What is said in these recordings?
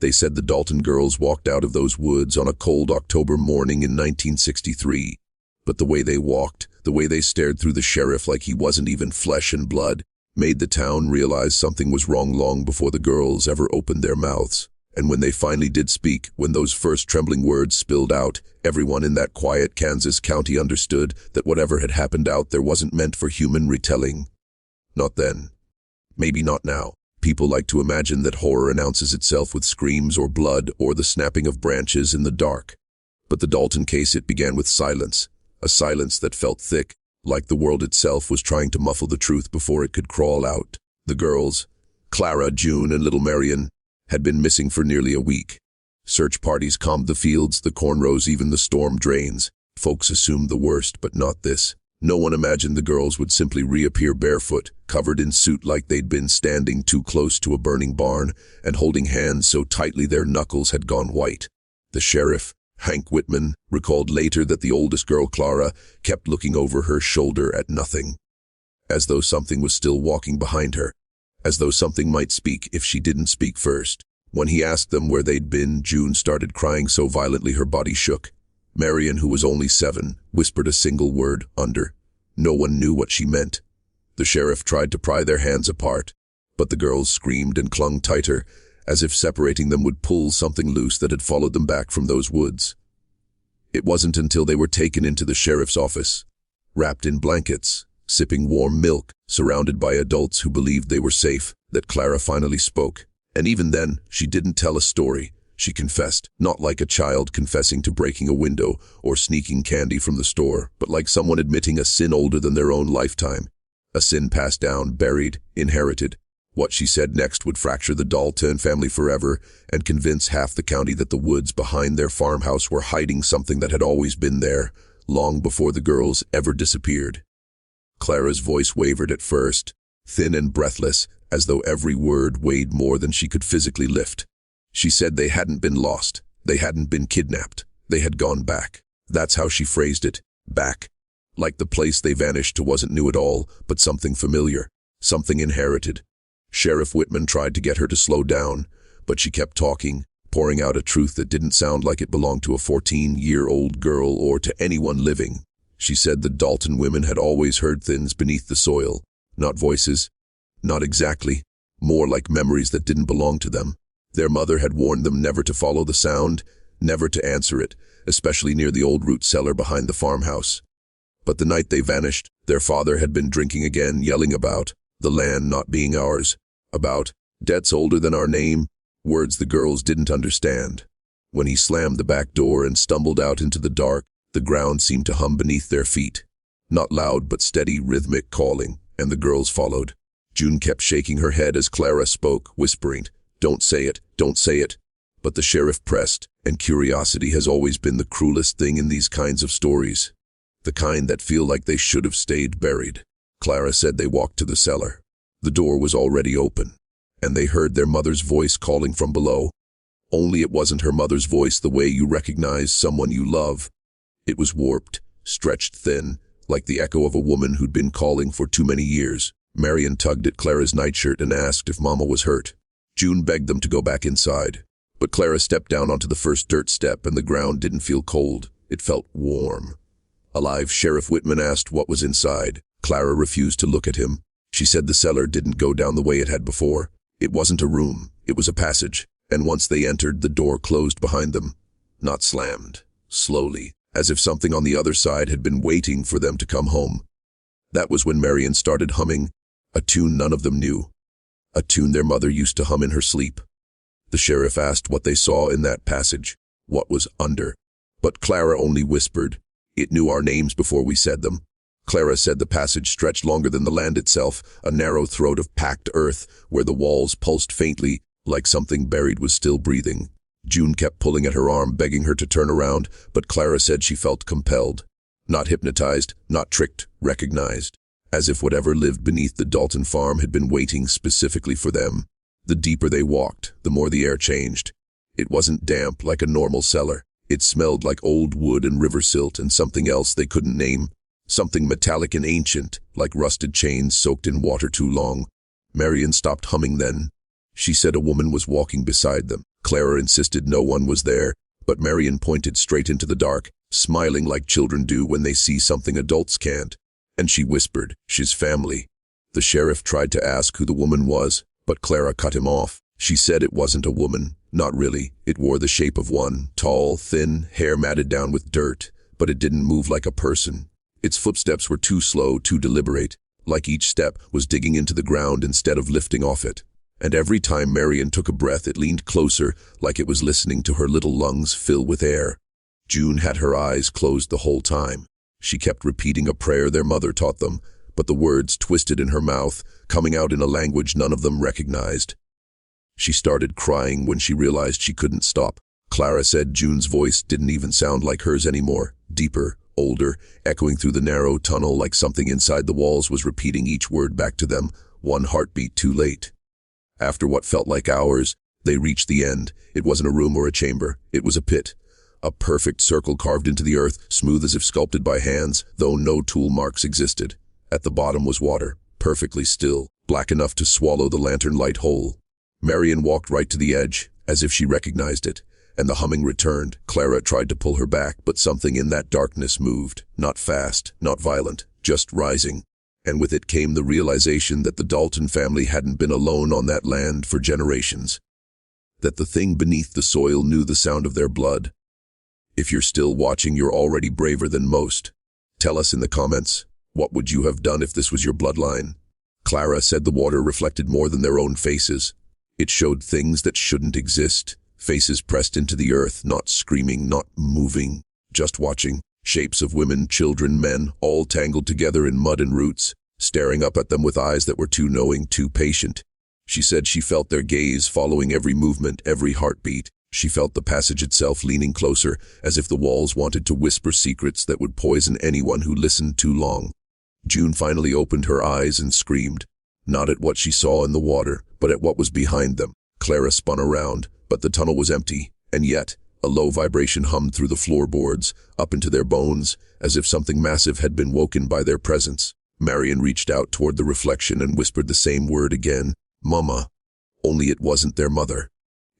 They said the Dalton girls walked out of those woods on a cold October morning in 1963. But the way they walked, the way they stared through the sheriff like he wasn't even flesh and blood, made the town realize something was wrong long before the girls ever opened their mouths. And when they finally did speak, when those first trembling words spilled out, everyone in that quiet Kansas county understood that whatever had happened out there wasn't meant for human retelling. Not then. Maybe not now. People like to imagine that horror announces itself with screams or blood or the snapping of branches in the dark. But the Dalton case, it began with silence, a silence that felt thick, like the world itself was trying to muffle the truth before it could crawl out. The girls, Clara, June, and little Marion, had been missing for nearly a week. Search parties combed the fields, the cornrows, even the storm drains. Folks assumed the worst, but not this. No one imagined the girls would simply reappear barefoot, covered in soot like they'd been standing too close to a burning barn, and holding hands so tightly their knuckles had gone white. The sheriff, Hank Whitman, recalled later that the oldest girl, Clara, kept looking over her shoulder at nothing, as though something was still walking behind her, as though something might speak if she didn't speak first. When he asked them where they'd been, June started crying so violently her body shook. Marion, who was only 7, whispered a single word, under. No one knew what she meant. The sheriff tried to pry their hands apart, but the girls screamed and clung tighter, as if separating them would pull something loose that had followed them back from those woods. It wasn't until they were taken into the sheriff's office, wrapped in blankets, sipping warm milk, surrounded by adults who believed they were safe, that Clara finally spoke. And even then, she didn't tell a story. She confessed, not like a child confessing to breaking a window or sneaking candy from the store, but like someone admitting a sin older than their own lifetime. A sin passed down, buried, inherited. What she said next would fracture the Dalton family forever and convince half the county that the woods behind their farmhouse were hiding something that had always been there, long before the girls ever disappeared. Clara's voice wavered at first, thin and breathless, as though every word weighed more than she could physically lift. She said they hadn't been lost, they hadn't been kidnapped, they had gone back. That's how she phrased it, back. Like the place they vanished to wasn't new at all, but something familiar, something inherited. Sheriff Whitman tried to get her to slow down, but she kept talking, pouring out a truth that didn't sound like it belonged to a 14-year-old girl or to anyone living. She said the Dalton women had always heard things beneath the soil, not voices, not exactly, more like memories that didn't belong to them. Their mother had warned them never to follow the sound, never to answer it, especially near the old root cellar behind the farmhouse. But the night they vanished, their father had been drinking again, yelling about the land not being ours, about debts older than our name, words the girls didn't understand. When he slammed the back door and stumbled out into the dark, the ground seemed to hum beneath their feet. Not loud but steady, rhythmic calling, and the girls followed. June kept shaking her head as Clara spoke, whispering, "Don't say it, don't say it." But the sheriff pressed, and curiosity has always been the cruelest thing in these kinds of stories. The kind that feel like they should have stayed buried. Clara said they walked to the cellar. The door was already open, and they heard their mother's voice calling from below. Only it wasn't her mother's voice the way you recognize someone you love. It was warped, stretched thin, like the echo of a woman who'd been calling for too many years. Marion tugged at Clara's nightshirt and asked if Mama was hurt. June begged them to go back inside, but Clara stepped down onto the first dirt step and the ground didn't feel cold. It felt warm. Alive, Sheriff Whitman asked what was inside. Clara refused to look at him. She said the cellar didn't go down the way it had before. It wasn't a room, it was a passage, and once they entered, the door closed behind them. Not slammed, slowly, as if something on the other side had been waiting for them to come home. That was when Marion started humming, a tune none of them knew, a tune their mother used to hum in her sleep. The sheriff asked what they saw in that passage, what was under, but Clara only whispered, "It knew our names before we said them." Clara said the passage stretched longer than the land itself, a narrow throat of packed earth where the walls pulsed faintly, like something buried was still breathing. June kept pulling at her arm, begging her to turn around, but Clara said she felt compelled. Not hypnotized, not tricked, recognized. As if whatever lived beneath the Dalton farm had been waiting specifically for them. The deeper they walked, the more the air changed. It wasn't damp like a normal cellar. It smelled like old wood and river silt and something else they couldn't name. Something metallic and ancient, like rusted chains soaked in water too long. Marion stopped humming then. She said a woman was walking beside them. Clara insisted no one was there, but Marion pointed straight into the dark, smiling like children do when they see something adults can't. And she whispered, "She's family." The sheriff tried to ask who the woman was, but Clara cut him off. She said it wasn't a woman. Not really. It wore the shape of one, tall, thin, hair matted down with dirt, but it didn't move like a person. Its footsteps were too slow, too deliberate, like each step was digging into the ground instead of lifting off it. And every time Marion took a breath, it leaned closer, like it was listening to her little lungs fill with air. June had her eyes closed the whole time. She kept repeating a prayer their mother taught them, but the words twisted in her mouth, coming out in a language none of them recognized. She started crying when she realized she couldn't stop. Clara said June's voice didn't even sound like hers anymore, deeper, older, echoing through the narrow tunnel like something inside the walls was repeating each word back to them, one heartbeat too late. After what felt like hours, they reached the end. It wasn't a room or a chamber. It was a pit. A perfect circle carved into the earth, smooth as if sculpted by hands, though no tool marks existed. At the bottom was water, perfectly still, black enough to swallow the lantern light whole. Marion walked right to the edge, as if she recognized it, and the humming returned. Clara tried to pull her back, but something in that darkness moved. Not fast, not violent, just rising. And with it came the realization that the Dalton family hadn't been alone on that land for generations. That the thing beneath the soil knew the sound of their blood. If you're still watching, you're already braver than most. Tell us in the comments, what would you have done if this was your bloodline? Clara said the water reflected more than their own faces. It showed things that shouldn't exist. Faces pressed into the earth, not screaming, not moving, just watching. Shapes of women, children, men, all tangled together in mud and roots, staring up at them with eyes that were too knowing, too patient. She said she felt their gaze following every movement, every heartbeat. She felt the passage itself leaning closer, as if the walls wanted to whisper secrets that would poison anyone who listened too long. June finally opened her eyes and screamed, not at what she saw in the water, but at what was behind them. Clara spun around, but the tunnel was empty, and yet a low vibration hummed through the floorboards, up into their bones, as if something massive had been woken by their presence. Marion reached out toward the reflection and whispered the same word again, "Mama." Only it wasn't their mother.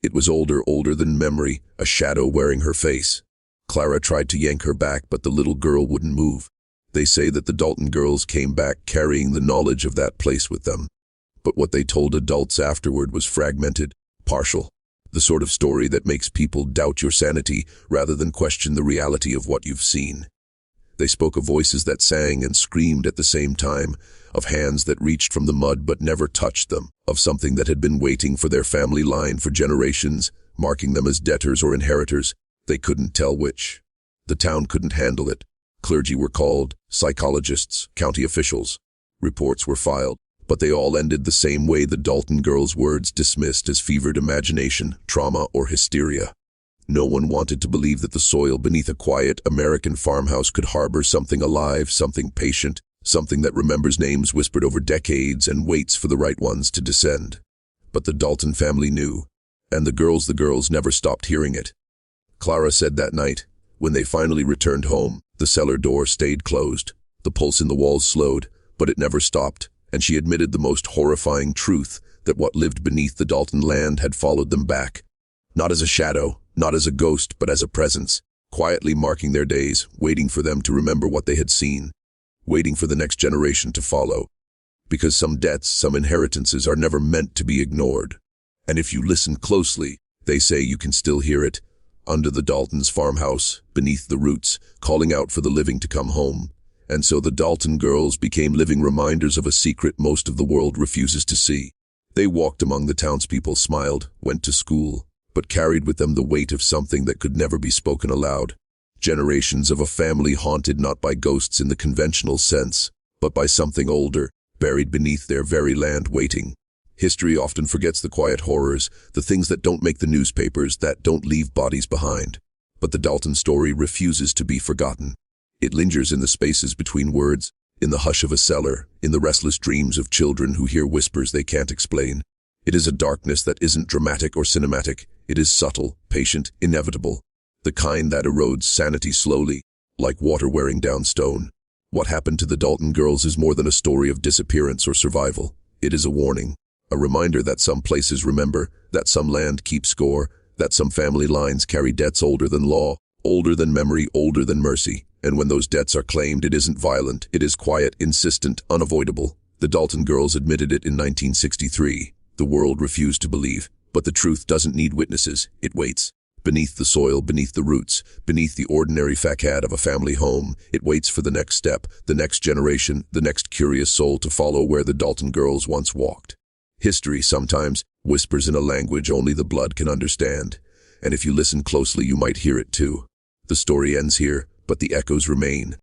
It was older than memory, a shadow wearing her face. Clara tried to yank her back, but the little girl wouldn't move. They say that the Dalton girls came back carrying the knowledge of that place with them. But what they told adults afterward was fragmented, partial. The sort of story that makes people doubt your sanity rather than question the reality of what you've seen. They spoke of voices that sang and screamed at the same time, of hands that reached from the mud but never touched them, of something that had been waiting for their family line for generations, marking them as debtors or inheritors. They couldn't tell which. The town couldn't handle it. Clergy were called, psychologists, county officials. Reports were filed, but they all ended the same way: the Dalton girls' words dismissed as fevered imagination, trauma, or hysteria. No one wanted to believe that the soil beneath a quiet American farmhouse could harbor something alive, something patient, something that remembers names whispered over decades and waits for the right ones to descend. But the Dalton family knew, and the girls never stopped hearing it. Clara said that night, when they finally returned home, the cellar door stayed closed. The pulse in the walls slowed, but it never stopped, and she admitted the most horrifying truth, that what lived beneath the Dalton land had followed them back. Not as a shadow, not as a ghost, but as a presence, quietly marking their days, waiting for them to remember what they had seen, waiting for the next generation to follow. Because some debts, some inheritances are never meant to be ignored. And if you listen closely, they say you can still hear it, under the Dalton's farmhouse, beneath the roots, calling out for the living to come home. And so the Dalton girls became living reminders of a secret most of the world refuses to see. They walked among the townspeople, smiled, went to school, but carried with them the weight of something that could never be spoken aloud. Generations of a family haunted not by ghosts in the conventional sense, but by something older, buried beneath their very land, waiting. History often forgets the quiet horrors, the things that don't make the newspapers, that don't leave bodies behind. But the Dalton story refuses to be forgotten. It lingers in the spaces between words, in the hush of a cellar, in the restless dreams of children who hear whispers they can't explain. It is a darkness that isn't dramatic or cinematic. It is subtle, patient, inevitable. The kind that erodes sanity slowly, like water wearing down stone. What happened to the Dalton girls is more than a story of disappearance or survival. It is a warning, a reminder that some places remember, that some land keeps score, that some family lines carry debts older than law, older than memory, older than mercy. And when those debts are claimed, it isn't violent, it is quiet, insistent, unavoidable. The Dalton girls admitted it in 1963. The world refused to believe. But the truth doesn't need witnesses, it waits. Beneath the soil, beneath the roots, beneath the ordinary facade of a family home, it waits for the next step, the next generation, the next curious soul to follow where the Dalton girls once walked. History sometimes whispers in a language only the blood can understand, and if you listen closely you might hear it too. The story ends here, but the echoes remain.